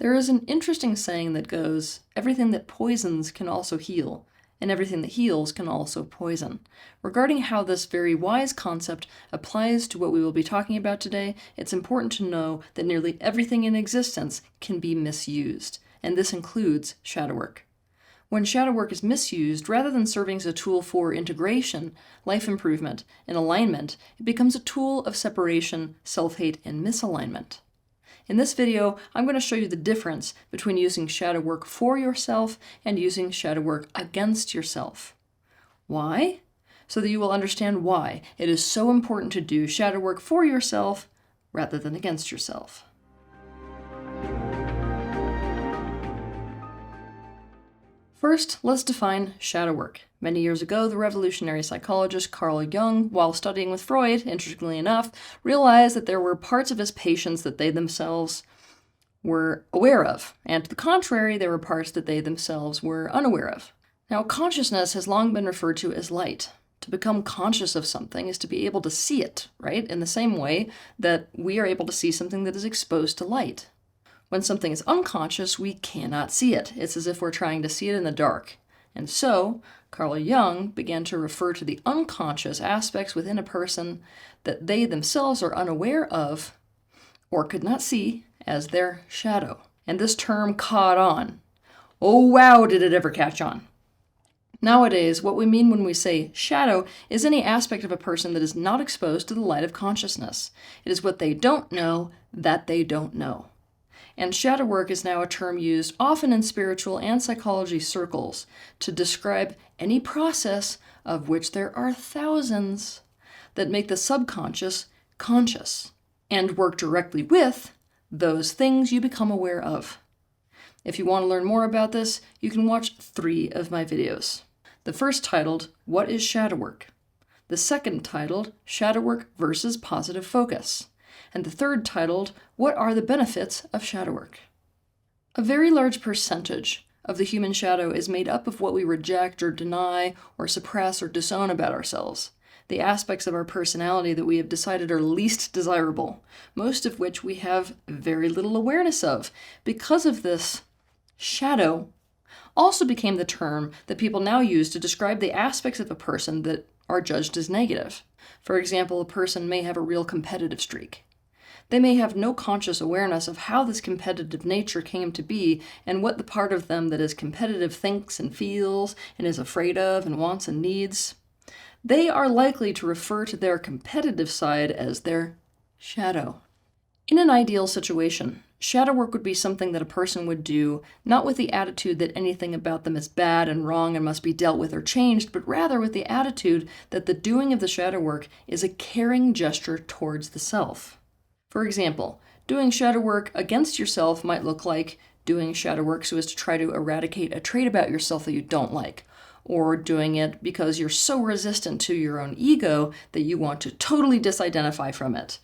There is an interesting saying that goes, everything that poisons can also heal, and everything that heals can also poison. Regarding how this very wise concept applies to what we will be talking about today, it's important to know that nearly everything in existence can be misused, and this includes shadow work. When shadow work is misused, rather than serving as a tool for integration, life improvement, and alignment, it becomes a tool of separation, self-hate, and misalignment. In this video, I'm going to show you the difference between using shadow work for yourself and using shadow work against yourself. Why? So that you will understand why it is so important to do shadow work for yourself rather than against yourself. First, let's define shadow work. Many years ago, the revolutionary psychologist Carl Jung, while studying with Freud, interestingly enough, realized that there were parts of his patients that they themselves were aware of, and to the contrary, there were parts that they themselves were unaware of. Now, consciousness has long been referred to as light. To become conscious of something is to be able to see it, right? In the same way that we are able to see something that is exposed to light. When something is unconscious, we cannot see it. It's as if we're trying to see it in the dark. And so, Carl Jung began to refer to the unconscious aspects within a person that they themselves are unaware of or could not see as their shadow. And this term caught on. Oh wow, did it ever catch on. Nowadays, what we mean when we say shadow is any aspect of a person that is not exposed to the light of consciousness. It is what they don't know that they don't know. And shadow work is now a term used often in spiritual and psychology circles to describe any process, of which there are thousands, that make the subconscious conscious and work directly with those things you become aware of. If you want to learn more about this, you can watch 3 of my videos. The first titled, What is Shadow Work? The second titled, Shadow Work versus Positive Focus. And the third titled, What are the Benefits of Shadow Work? A very large percentage of the human shadow is made up of what we reject or deny or suppress or disown about ourselves, the aspects of our personality that we have decided are least desirable, most of which we have very little awareness of. Because of this, shadow also became the term that people now use to describe the aspects of a person that are judged as negative. For example, a person may have a real competitive streak. They may have no conscious awareness of how this competitive nature came to be and what the part of them that is competitive thinks and feels and is afraid of and wants and needs. They are likely to refer to their competitive side as their shadow. In an ideal situation, shadow work would be something that a person would do not with the attitude that anything about them is bad and wrong and must be dealt with or changed, but rather with the attitude that the doing of the shadow work is a caring gesture towards the self. For example, doing shadow work against yourself might look like doing shadow work so as to try to eradicate a trait about yourself that you don't like, or doing it because you're so resistant to your own ego that you want to totally disidentify from it,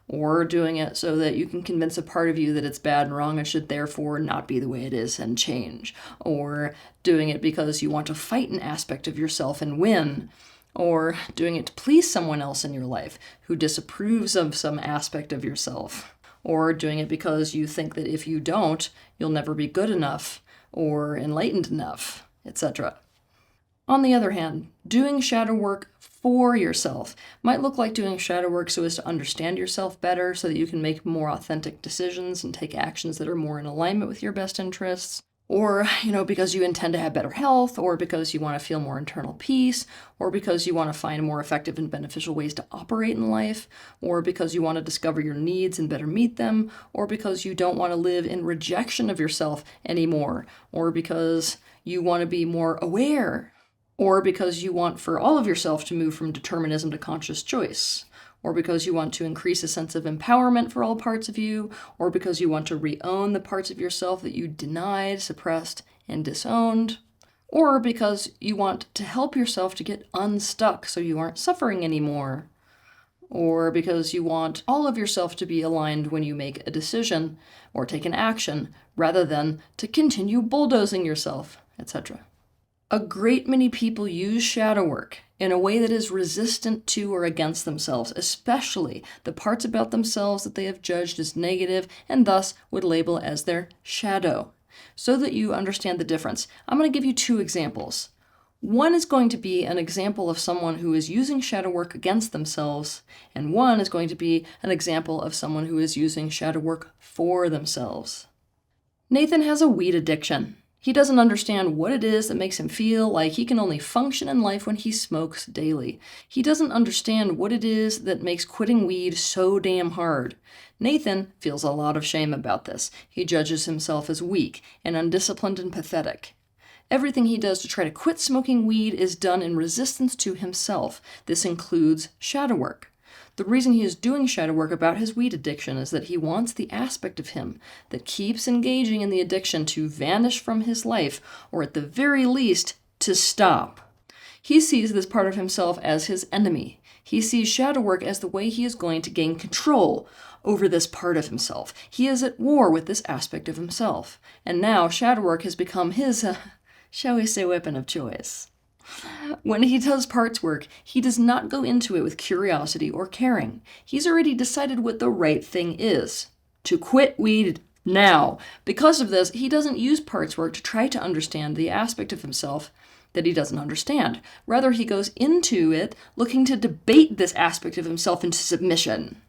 or doing it so that you can convince a part of you that it's bad and wrong and should therefore not be the way it is and change, or doing it because you want to fight an aspect of yourself and win, or doing it to please someone else in your life who disapproves of some aspect of yourself, or doing it because you think that if you don't, you'll never be good enough or enlightened enough, etc. On the other hand, doing shadow work for yourself might look like doing shadow work so as to understand yourself better so that you can make more authentic decisions and take actions that are more in alignment with your best interests. Or, because you intend to have better health, or because you want to feel more internal peace, or because you want to find more effective and beneficial ways to operate in life, or because you want to discover your needs and better meet them, or because you don't want to live in rejection of yourself anymore, or because you want to be more aware, or because you want for all of yourself to move from determinism to conscious choice, or because you want to increase a sense of empowerment for all parts of you, or because you want to re-own the parts of yourself that you denied, suppressed, and disowned, or because you want to help yourself to get unstuck so you aren't suffering anymore, or because you want all of yourself to be aligned when you make a decision or take an action, rather than to continue bulldozing yourself, etc. A great many people use shadow work in a way that is resistant to or against themselves, especially the parts about themselves that they have judged as negative and thus would label as their shadow. So that you understand the difference, I'm going to give you two examples. One is going to be an example of someone who is using shadow work against themselves, and one is going to be an example of someone who is using shadow work for themselves. Nathan has a weed addiction. He doesn't understand what it is that makes him feel like he can only function in life when he smokes daily. He doesn't understand what it is that makes quitting weed so damn hard. Nathan feels a lot of shame about this. He judges himself as weak and undisciplined and pathetic. Everything he does to try to quit smoking weed is done in resistance to himself. This includes shadow work. The reason he is doing shadow work about his weed addiction is that he wants the aspect of him that keeps engaging in the addiction to vanish from his life, or at the very least, to stop. He sees this part of himself as his enemy. He sees shadow work as the way he is going to gain control over this part of himself. He is at war with this aspect of himself. And now shadow work has become his, shall we say, weapon of choice. When he does parts work, he does not go into it with curiosity or caring. He's already decided what the right thing is: to quit weed now. Because of this, he doesn't use parts work to try to understand the aspect of himself that he doesn't understand. Rather, he goes into it looking to debate this aspect of himself into submission.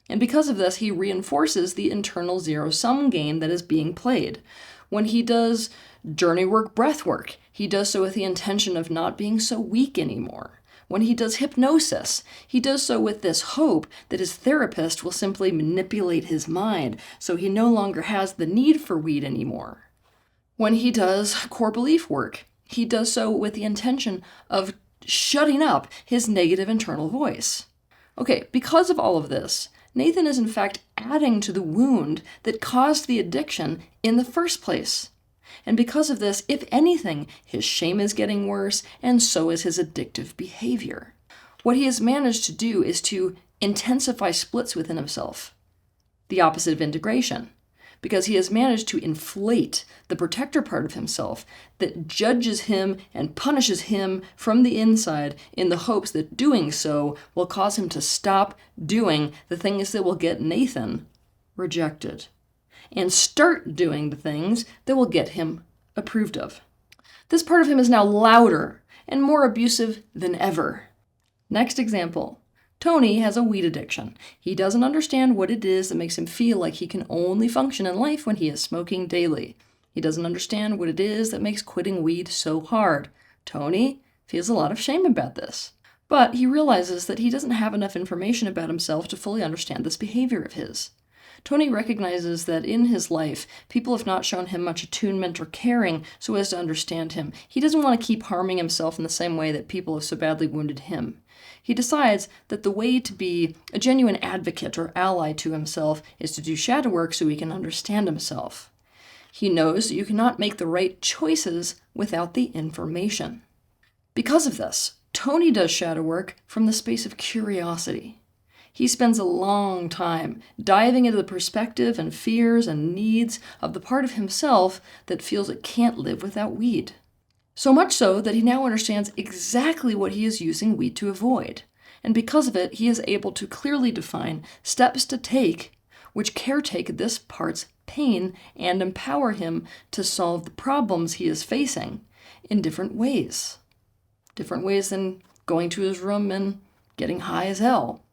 And because of this, he reinforces the internal zero-sum game that is being played. When he does journey work, breath work, he does so with the intention of not being so weak anymore. When he does hypnosis, he does so with this hope that his therapist will simply manipulate his mind so he no longer has the need for weed anymore. When he does core belief work, he does so with the intention of shutting up his negative internal voice. Okay, because of all of this, Nathan is in fact adding to the wound that caused the addiction in the first place. And because of this, if anything, his shame is getting worse, and so is his addictive behavior. What he has managed to do is to intensify splits within himself, the opposite of integration, because he has managed to inflate the protector part of himself that judges him and punishes him from the inside in the hopes that doing so will cause him to stop doing the things that will get Nathan rejected, and start doing the things that will get him approved of. This part of him is now louder and more abusive than ever. Next example. Tony has a weed addiction. He doesn't understand what it is that makes him feel like he can only function in life when he is smoking daily. He doesn't understand what it is that makes quitting weed so hard. Tony feels a lot of shame about this. But he realizes that he doesn't have enough information about himself to fully understand this behavior of his. Tony recognizes that in his life, people have not shown him much attunement or caring so as to understand him. He doesn't want to keep harming himself in the same way that people have so badly wounded him. He decides that the way to be a genuine advocate or ally to himself is to do shadow work so he can understand himself. He knows that you cannot make the right choices without the information. Because of this, Tony does shadow work from the space of curiosity. He spends a long time diving into the perspective and fears and needs of the part of himself that feels it can't live without weed. So much so that he now understands exactly what he is using weed to avoid. And because of it, he is able to clearly define steps to take which caretake this part's pain and empower him to solve the problems he is facing in different ways. Different ways than going to his room and getting high as hell.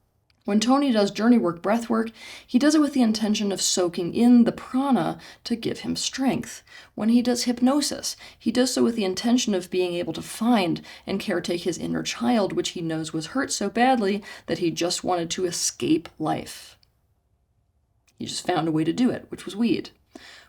When Tony does journey work, breath work, he does it with the intention of soaking in the prana to give him strength. When he does hypnosis, he does so with the intention of being able to find and caretake his inner child, which he knows was hurt so badly that he just wanted to escape life. He just found a way to do it, which was weed.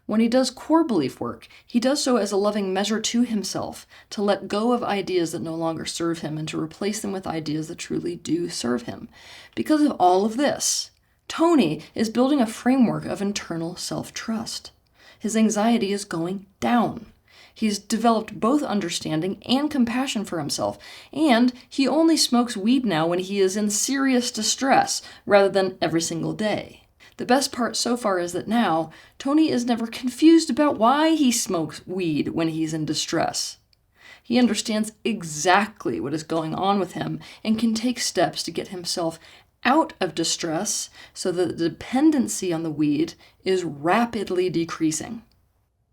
When he does core belief work, he does so as a loving measure to himself, to let go of ideas that no longer serve him and to replace them with ideas that truly do serve him. Because of all of this, Tony is building a framework of internal self-trust. His anxiety is going down. He's developed both understanding and compassion for himself, and he only smokes weed now when he is in serious distress, rather than every single day. The best part so far is that now, Tony is never confused about why he smokes weed when he's in distress. He understands exactly what is going on with him and can take steps to get himself out of distress so that the dependency on the weed is rapidly decreasing.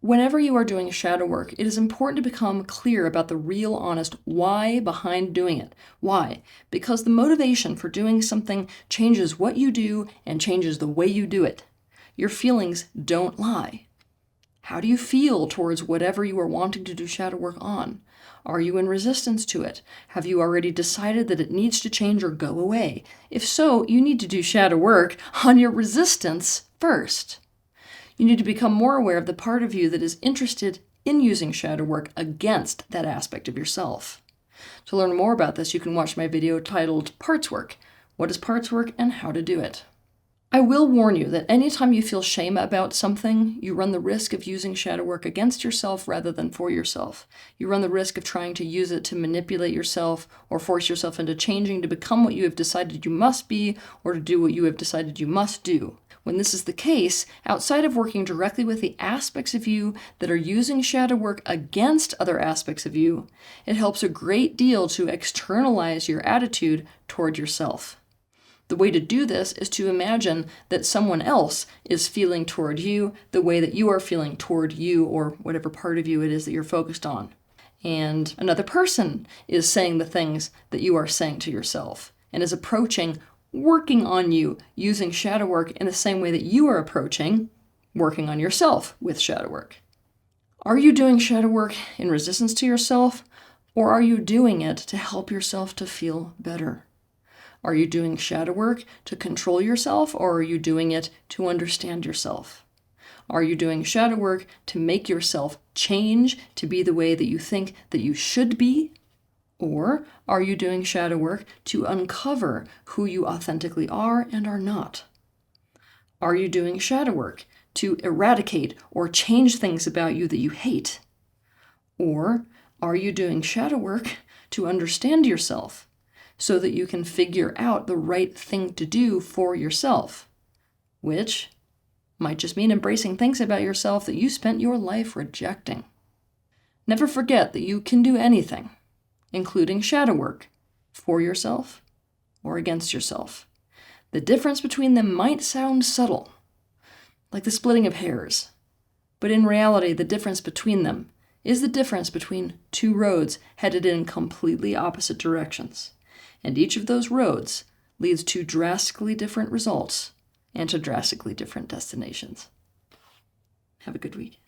Whenever you are doing shadow work, it is important to become clear about the real, honest why behind doing it. Why? Because the motivation for doing something changes what you do and changes the way you do it. Your feelings don't lie. How do you feel towards whatever you are wanting to do shadow work on? Are you in resistance to it? Have you already decided that it needs to change or go away? If so, you need to do shadow work on your resistance first. You need to become more aware of the part of you that is interested in using shadow work against that aspect of yourself. To learn more about this, you can watch my video titled Parts Work: What is Parts Work and How to Do It. I will warn you that anytime you feel shame about something, you run the risk of using shadow work against yourself rather than for yourself. You run the risk of trying to use it to manipulate yourself or force yourself into changing to become what you have decided you must be or to do what you have decided you must do. When this is the case, outside of working directly with the aspects of you that are using shadow work against other aspects of you, it helps a great deal to externalize your attitude toward yourself. The way to do this is to imagine that someone else is feeling toward you the way that you are feeling toward you or whatever part of you it is that you're focused on. And another person is saying the things that you are saying to yourself and is approaching working on you using shadow work in the same way that you are approaching working on yourself with shadow work. Are you doing shadow work in resistance to yourself, or are you doing it to help yourself to feel better? Are you doing shadow work to control yourself, or are you doing it to understand yourself? Are you doing shadow work to make yourself change to be the way that you think that you should be? Or are you doing shadow work to uncover who you authentically are and are not? Are you doing shadow work to eradicate or change things about you that you hate? Or are you doing shadow work to understand yourself so that you can figure out the right thing to do for yourself, which might just mean embracing things about yourself that you spent your life rejecting? Never forget that you can do anything, including shadow work, for yourself or against yourself. The difference between them might sound subtle, like the splitting of hairs, but in reality, the difference between them is the difference between two roads headed in completely opposite directions. And each of those roads leads to drastically different results and to drastically different destinations. Have a good week.